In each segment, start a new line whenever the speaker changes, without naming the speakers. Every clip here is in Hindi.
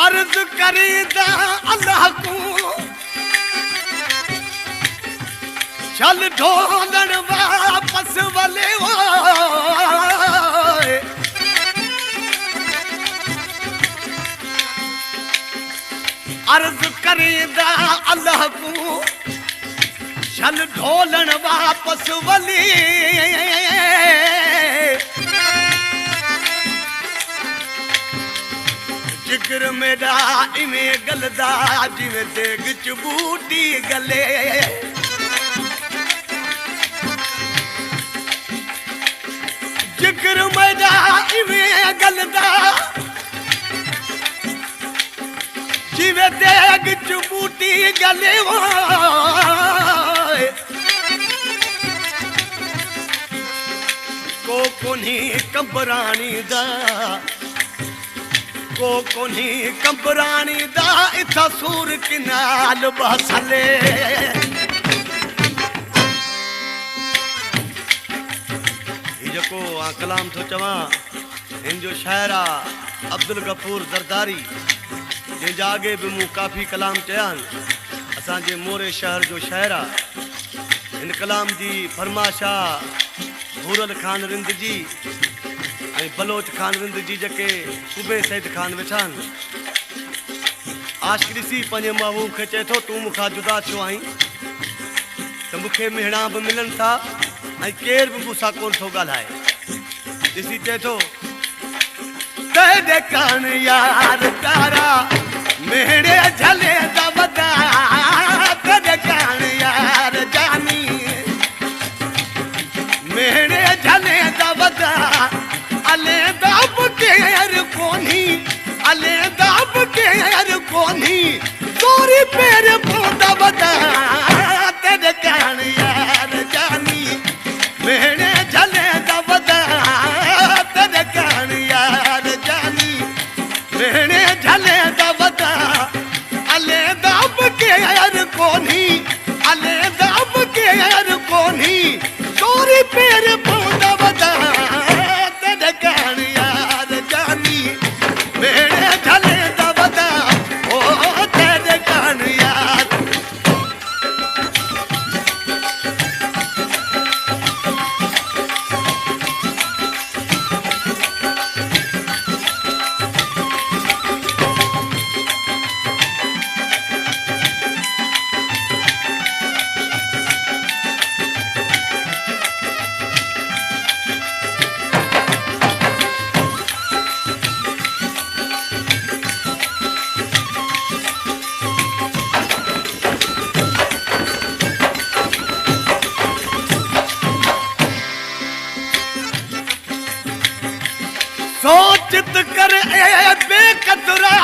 अर्ज करीदा अल्लाह को चल ढोलण वापस वले अर्ज करीदा अल्लाह को चल ढोलण वापस वले जिगर मेरा इवें गलदा जिवें देग च बूटी गले जिगर मेरा इवें गलदा जिवें देग च बूटी गले को कोनी कंबरानी दा को कोनी कंबरानी दा इथा सूर किनाल बसले को कलाम तो चवा इन जो शायर अब्दुल गफूर जरदारी जंहिंजा आगे भी मूं काफ़ी कलाम चयान असांजे मोरे शहर जो शायर इन कलाम जी फरमाशा भूरल खान रिंद जी ऐं बलोच खान रिंद जी जेके कुबे सैद खान वेठा आहिनि आशिक़ ॾिसी पंहिंजे महबूब खे चए थो तूं मूंखां जुदा थियो आहीं त मूंखे मिहणा बि मिलनि था ऐं केर बि मूंसां कोन थो ॻाल्हाए ॾिसी चए थो तेरे कान यार तारा मेरे झले दबदा तेरे कान यार जानी मेरे झले दबदा अले दब के हर कोनी अले दब के हर कोनी तोरी पैर पोदा बदा तेरे कान यार जानी मेरे झले दबदा तेरे कान यार जानी मेरे झले दबदा अले दब के हर कोनी अले दब के हर कोनी तोरी पैर पोदा बदा तेरे कान यार जानी मेरे झले दबदा ओ तेरे कान यार सोचित कर ए बेकदरा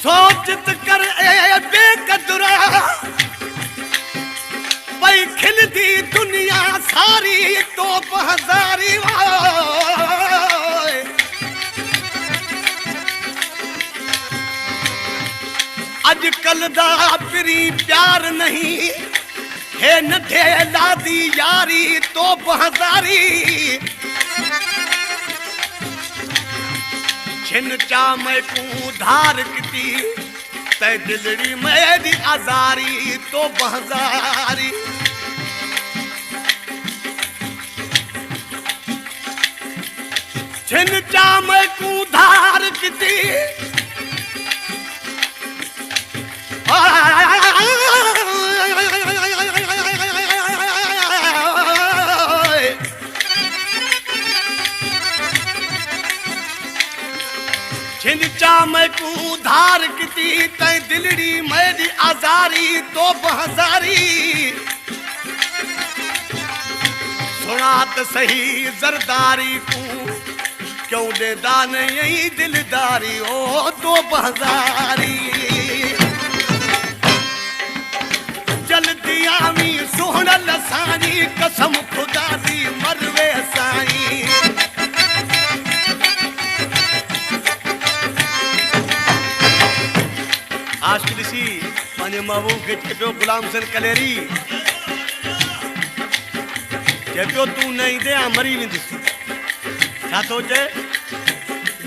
सोचित कर ए बेकदरा भाई खिलती दुनिया सारी तो हजारी अजकल दा पिरी प्यार नहीं है नठे लादी यारी तो हजारी छिन चाम को धार किती तै दिलड़ी मेरी आजारी तो हजारी छिन चाम को धार किती छिन चाम को धार किती तै दिलड़ी मेरी आजारी तो हजारी सुनात सही जरदारी को क्यों दे दान यही दिलदारी ओ तो हजारी जल्दी आवी सोहन लसानी कसम खुदा दी मरवे साई असांजे महबूब खे चए पियो गुलाम सिंह कलेरी चए पियो तूं न ईंदे आ मरी वेंदुसि छा थो चए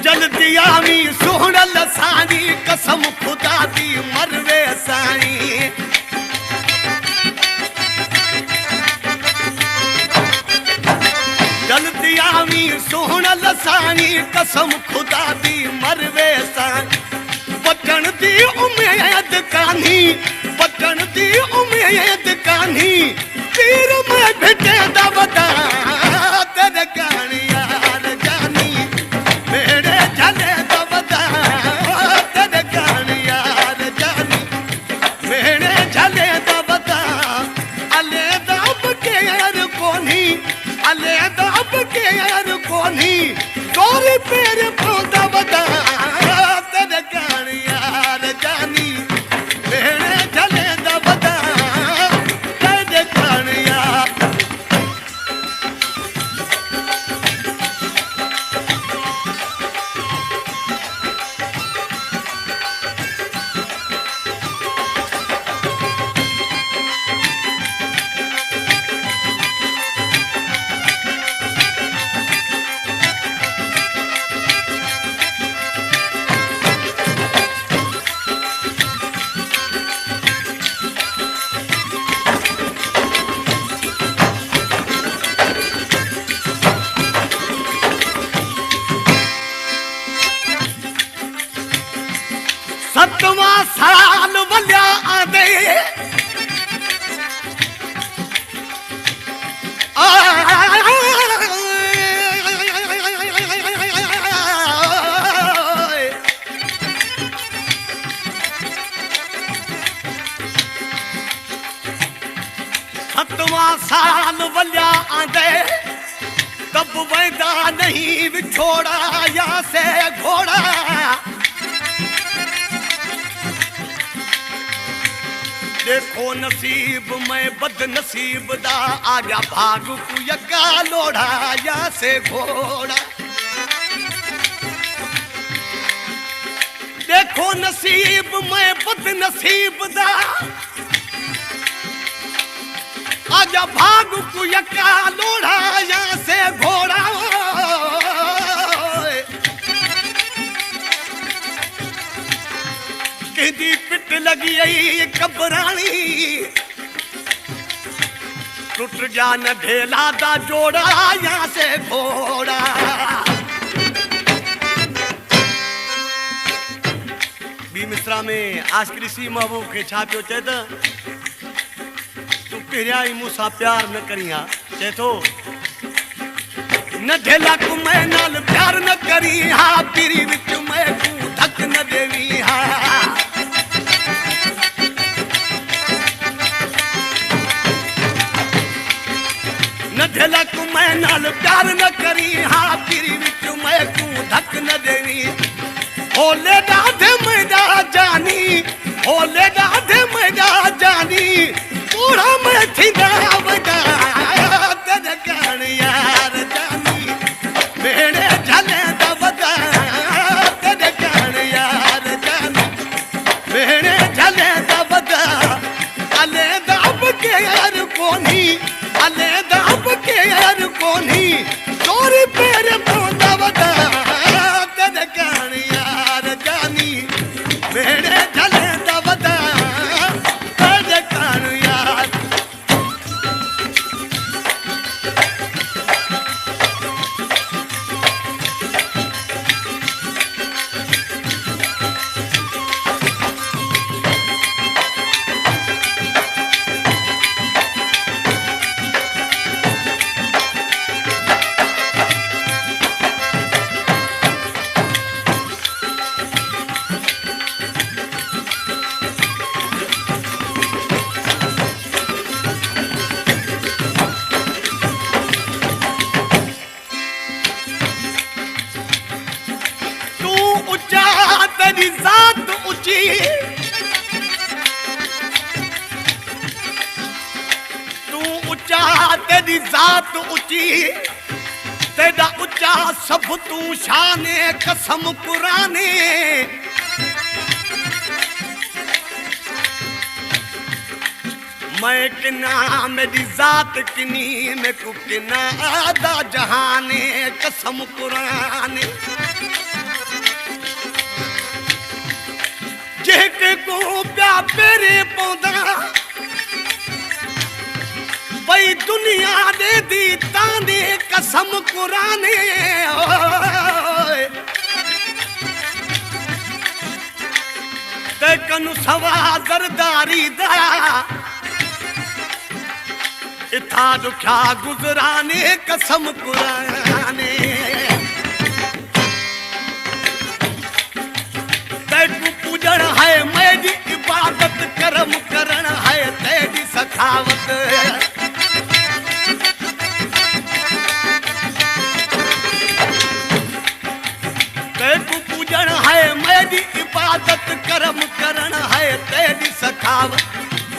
जल्दी आवी सुहणल साणी कसम खुदा दी मरवे साणी जल्दी आवी सुहणल साणी कसम खुदा दी मरवे साणी बचण दी उम्मीद कान्ही बचण दी उम्मीद कान्ही तीर में भिटे दबदा तेरे कहानी यार जानी मेरे झले दबदा तेरे कहानी यार जानी मेरे झले दबदा अले दब के यार कोनी अले दब के यार कोनी गोरी पेर पोदा बदा तेरे कहानी यार जानी मेरे झले दबदा तेरे कहानी यार सतवां साल वल्या आंदे सतवां साल वल्या आंदे तब वेंदा नहीं विछोड़ा या से घोड़ा देखो नसीब में बदनसीब दा आ गया भाग को यका लोढ़ा या से घोड़ा देखो नसीब में बदनसीब दा आ गया भाग को यका लोढ़ा या से घोड़ा कहती पिट लगी आई कबरानी टूट गया न ढेला दा जोड़ा यहाँ से घोड़ा बी मिसरा में आशिकी सी महबूब के छा पियो चए त तू पहिरियां ई मूंसां प्यार न करी हा चए थो न ढेला को मैं नाल प्यार न करी हा पीरी विच मैं तू धक न देवी हा न ढलक मैं नाल प्यार न करी हाँ पीरी विच मैं तू धक न देवी होले डाधे मैदा जानी होले डाधे मैदा जानी पूरा मैं थींदा वदा तेरे कहानी यार जानी मेरे झले दा वदा तेरे कहानी यार जानी मेरे झले दा वदा अले दब के यार कोनी अले दब के यार कोनी चोरी पेर पोंदा वदा तेरे कहानी यार जानी मेरे झले दा वदा तेरे कहानी यार तेरी जात ऊंची तू ऊंचा तेरी जात ऊंची तेरा ऊंचा सब तू शाने कसम पुराने मैं किना मेरी जात किनी में को किना आदा जहाने कसम कुराने जेके को प्या पेरे पौधा भाई दुनिया दे दी ताने कसम कुराने ते कनु सवा जरदारी दा इथा दुखा गुजराने कसम कुराने तेकु पूजन है मेरी इबादत करम करण है तेरी सखावत तेकु पूजन है मेरी इबादत करम करण है तेरी सखावत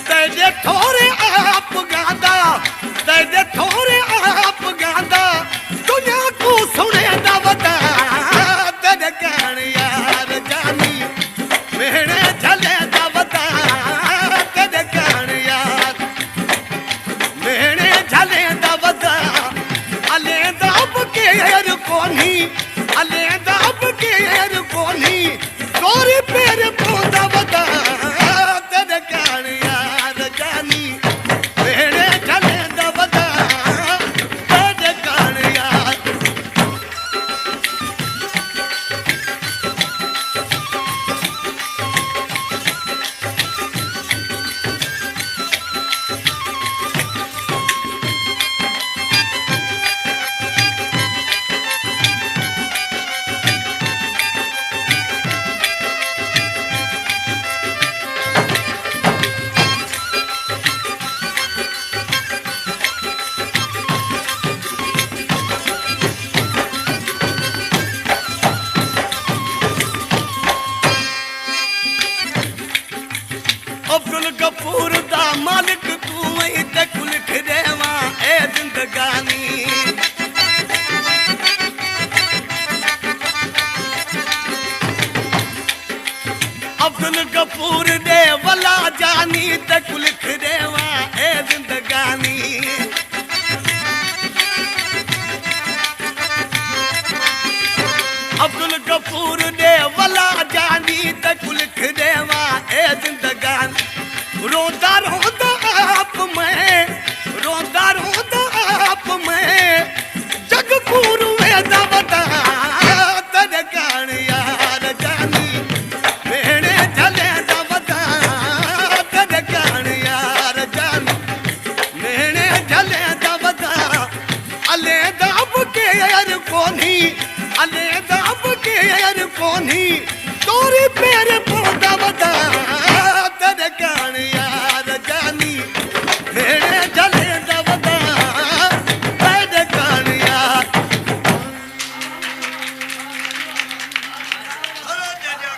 तेजे थोड़े आप गांदा तेजे थोड़े आप गांदा दुनिया को सुने दावता तेरे कहण यार जानी मेरे झले दावता तेरे कहण यार मेरे झले दावता अले दाब के यार कोनी अले दाब के यार कोनी तोरे पैर को दावता तेरे कहण यार जानी मेरे झले दावता तेरे कहण यार अब्दुल गफूर दा मालिक तू ही ते कुल खदेवा ए जिंदगानी अब्दुल गफूर दे वला जानी ते कुल खदेवा ए जिंदगानी अब्दुल गफूर दे वला जानी ते कुल खदेवा ए जिंदगानी रोज